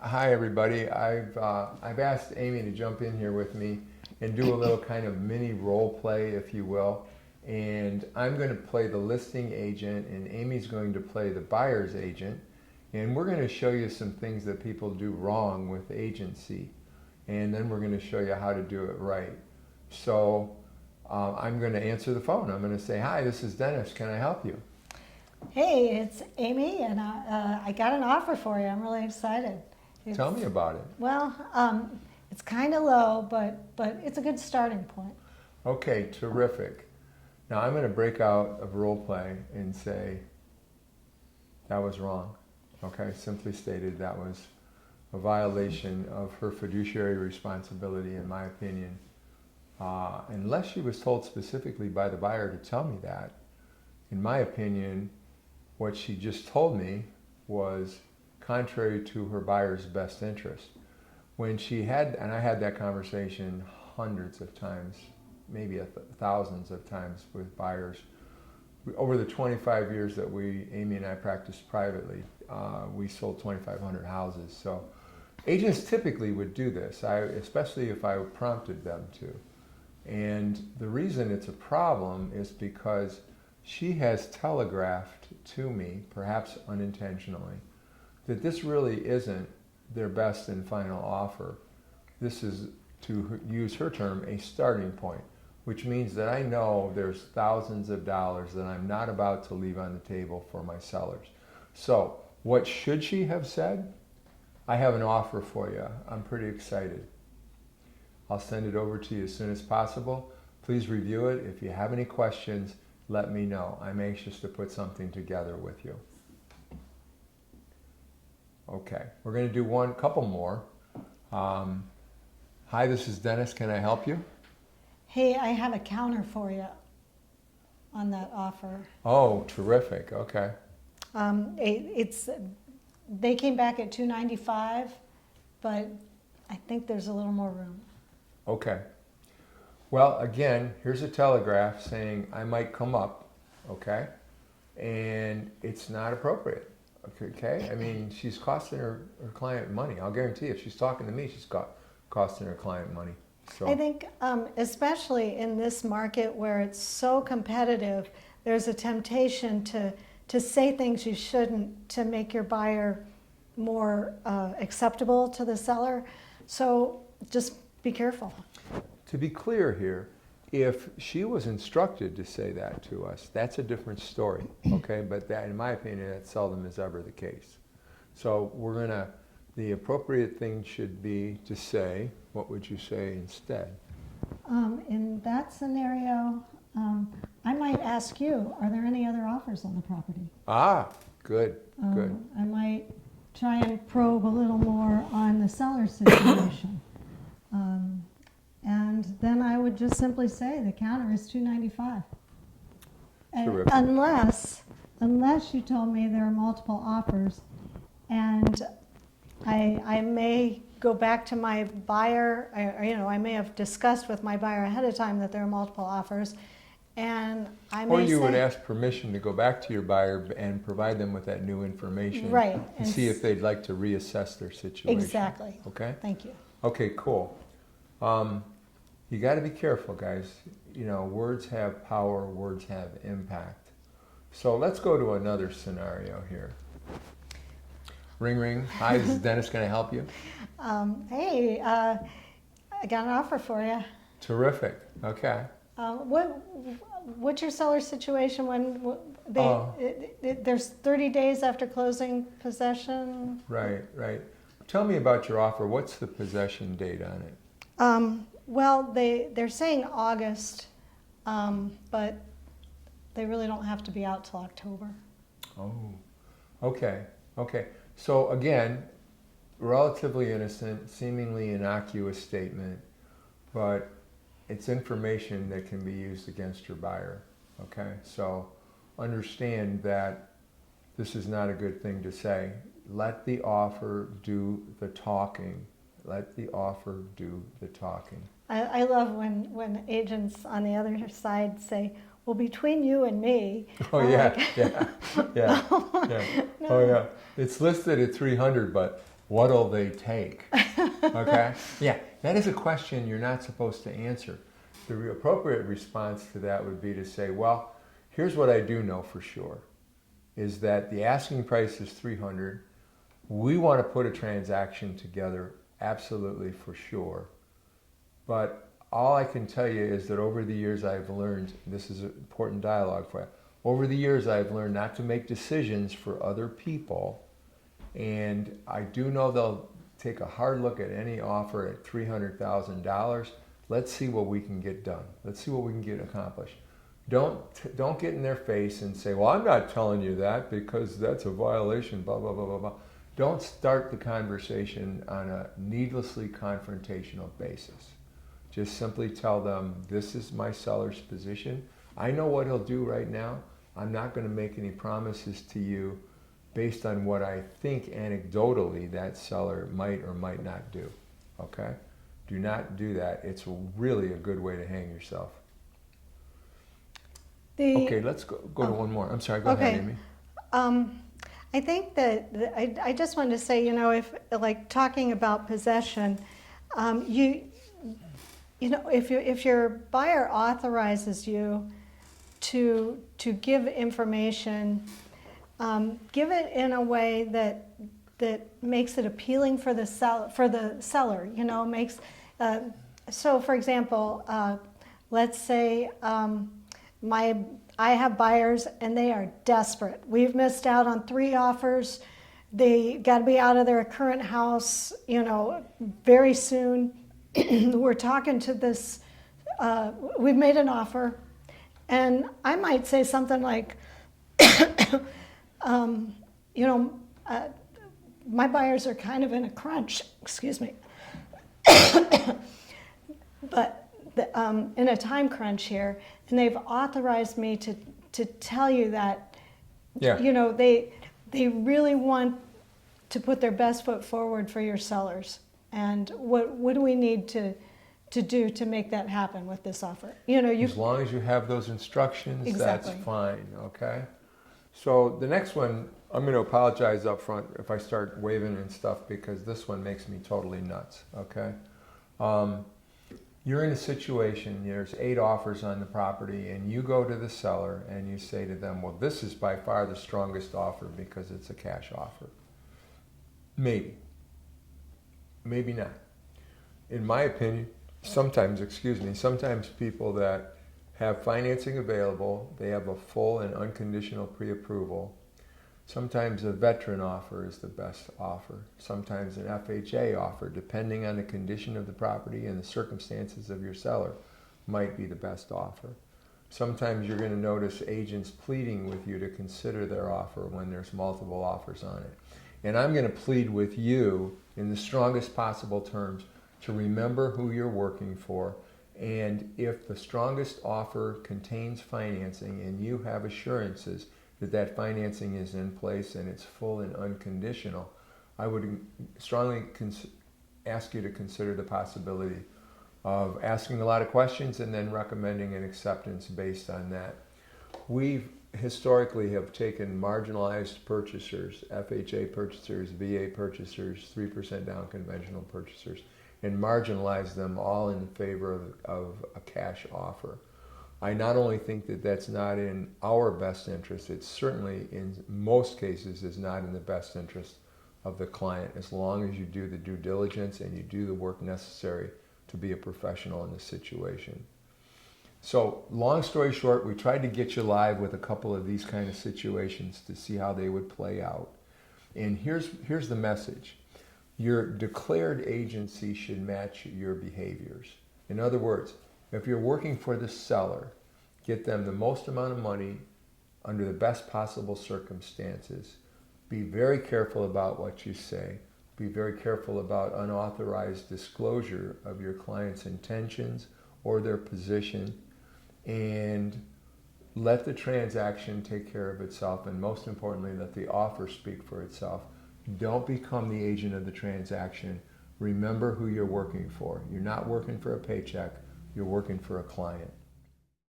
Hi everybody. I've asked Amy to jump in here with me and do a little kind of mini role play, if you will. And I'm going to play the listing agent, and Amy's going to play the buyer's agent. And we're going to show you some things that people do wrong with agency. And then we're going to show you how to do it right. So I'm going to answer the phone. I'm going to say, "Hi, this is Dennis. Can I help you?" Hey, it's Amy, and I got an offer for you. I'm really excited. Tell me about it. Well, it's kind of low, but it's a good starting point. Okay, terrific. Now I'm going to break out of role play and say that was wrong. Okay, simply stated, that was a violation of her fiduciary responsibility, in my opinion. Unless she was told specifically by the buyer to tell me that, in my opinion, what she just told me was contrary to her buyer's best interest. When she had, and I had that conversation hundreds of times, maybe thousands of times with buyers. Over the 25 years that Amy and I practiced privately, we sold 2,500 houses. So agents typically would do this, especially if I prompted them to. And the reason it's a problem is because she has telegraphed to me, perhaps unintentionally, that this really isn't their best and final offer. This is, to use her term, a starting point, which means that I know there's thousands of dollars that I'm not about to leave on the table for my sellers. So what should she have said? "I have an offer for you. I'm pretty excited. I'll send it over to you as soon as possible. Please review it. If you have any questions, let me know. I'm anxious to put something together with you." Okay, we're going to do couple more. Hi, this is Dennis. Can I help you? Hey, I have a counter for you on that offer. Oh, terrific. Okay. They came back at $295, but I think there's a little more room. Okay. Well, again, here's a telegraph saying I might come up, okay? And it's not appropriate, okay? I mean, she's costing her client money. I'll guarantee if she's talking to me, she's costing her client money. So I think, especially in this market where it's so competitive, there's a temptation to say things you shouldn't to make your buyer more acceptable to the seller. So just be careful. to be clear here, if she was instructed to say that to us, that's a different story, okay? But that, in my opinion, that seldom is ever the case. So the appropriate thing should be to say, what would you say instead? In that scenario, I might ask you, are there any other offers on the property? Ah, good, good. I might try and probe a little more on the seller situation. And then I would just simply say the counter is $295. Terrific. Unless you told me there are multiple offers, and I may go back to my buyer, I may have discussed with my buyer ahead of time that there are multiple offers, and I may Or you say, would ask permission to go back to your buyer and provide them with that new information. Right. And And see if they'd like to reassess their situation. exactly. Okay? Thank you. Okay, cool. You got to be careful, guys. You know, words have power, words have impact. So let's go to another scenario here. Ring, ring. Hi, this is Dennis. Can I help you? Hey, I got an offer for you. Terrific. Okay. What's your seller situation when there's 30 days after closing possession? Right, right. Tell me about your offer. What's the possession date on it? Well, they're saying August, but they really don't have to be out till October. Oh, okay, okay. So again, relatively innocent, seemingly innocuous statement, but it's information that can be used against your buyer, okay? So understand that this is not a good thing to say. Let the offer do the talking. Let the offer do the talking. I love when agents on the other side say, well, between you and me. Oh, yeah, yeah, yeah, No. yeah. Oh, yeah. It's listed at 300, but what'll they take? Okay? Yeah, that is a question you're not supposed to answer. The appropriate response to that would be to say, well, here's what I do know for sure, is that the asking price is 300. We want to put a transaction together, absolutely for sure. But all I can tell you is that over the years I've learned, this is an important dialogue for you, over the years I've learned not to make decisions for other people. And I do know they'll take a hard look at any offer at $300,000. Let's see what we can get done. Let's see what we can get accomplished. Don't get in their face and say, well, I'm not telling you that because that's a violation, blah, blah, blah, blah, blah. Don't start the conversation on a needlessly confrontational basis. Just simply tell them, this is my seller's position. I know what he'll do right now. I'm not going to make any promises to you based on what I think anecdotally that seller might or might not do. Okay? Do not do that. It's really a good way to hang yourself. Okay, let's go to one more. I'm sorry, go ahead, Amy. I think that I just wanted to say, if like talking about possession, you know, if your buyer authorizes you to give information, give it in a way that makes it appealing for the seller. Makes so. For example, let's say I have buyers and they are desperate. We've missed out on 3 offers. They got to be out of their current house, very soon. We're talking to this, we've made an offer, and I might say something like, my buyers are kind of in a crunch, excuse me, but in a time crunch here, and they've authorized me to tell you that, they really want to put their best foot forward for your sellers. And what do we need to do to make that happen with this offer? As long as you have those instructions, exactly. That's fine, okay? So the next one, I'm going to apologize up front if I start waving and stuff, because this one makes me totally nuts, okay? You're in a situation, there's 8 offers on the property, and you go to the seller and you say to them, well, this is by far the strongest offer because it's a cash offer. Maybe. Maybe not. In my opinion, sometimes people that have financing available, they have a full and unconditional pre-approval. Sometimes a veteran offer is the best offer. Sometimes an FHA offer, depending on the condition of the property and the circumstances of your seller, might be the best offer. Sometimes you're going to notice agents pleading with you to consider their offer when there's multiple offers on it. And I'm going to plead with you in the strongest possible terms to remember who you're working for. And if the strongest offer contains financing and you have assurances that financing is in place and it's full and unconditional, I would strongly ask you to consider the possibility of asking a lot of questions and then recommending an acceptance based on that. We've historically have taken marginalized purchasers, FHA purchasers, VA purchasers, 3% down conventional purchasers, and marginalized them all in favor of a cash offer. I not only think that that's not in our best interest, it certainly in most cases is not in the best interest of the client, as long as you do the due diligence and you do the work necessary to be a professional in this situation. So long story short, we tried to get you live with a couple of these kind of situations to see how they would play out. And here's the message. Your declared agency should match your behaviors. In other words, if you're working for the seller, get them the most amount of money under the best possible circumstances. Be very careful about what you say. Be very careful about unauthorized disclosure of your client's intentions or their position, and let the transaction take care of itself, and most importantly, let the offer speak for itself. Don't become the agent of the transaction. Remember who you're working for. You're not working for a paycheck, you're working for a client.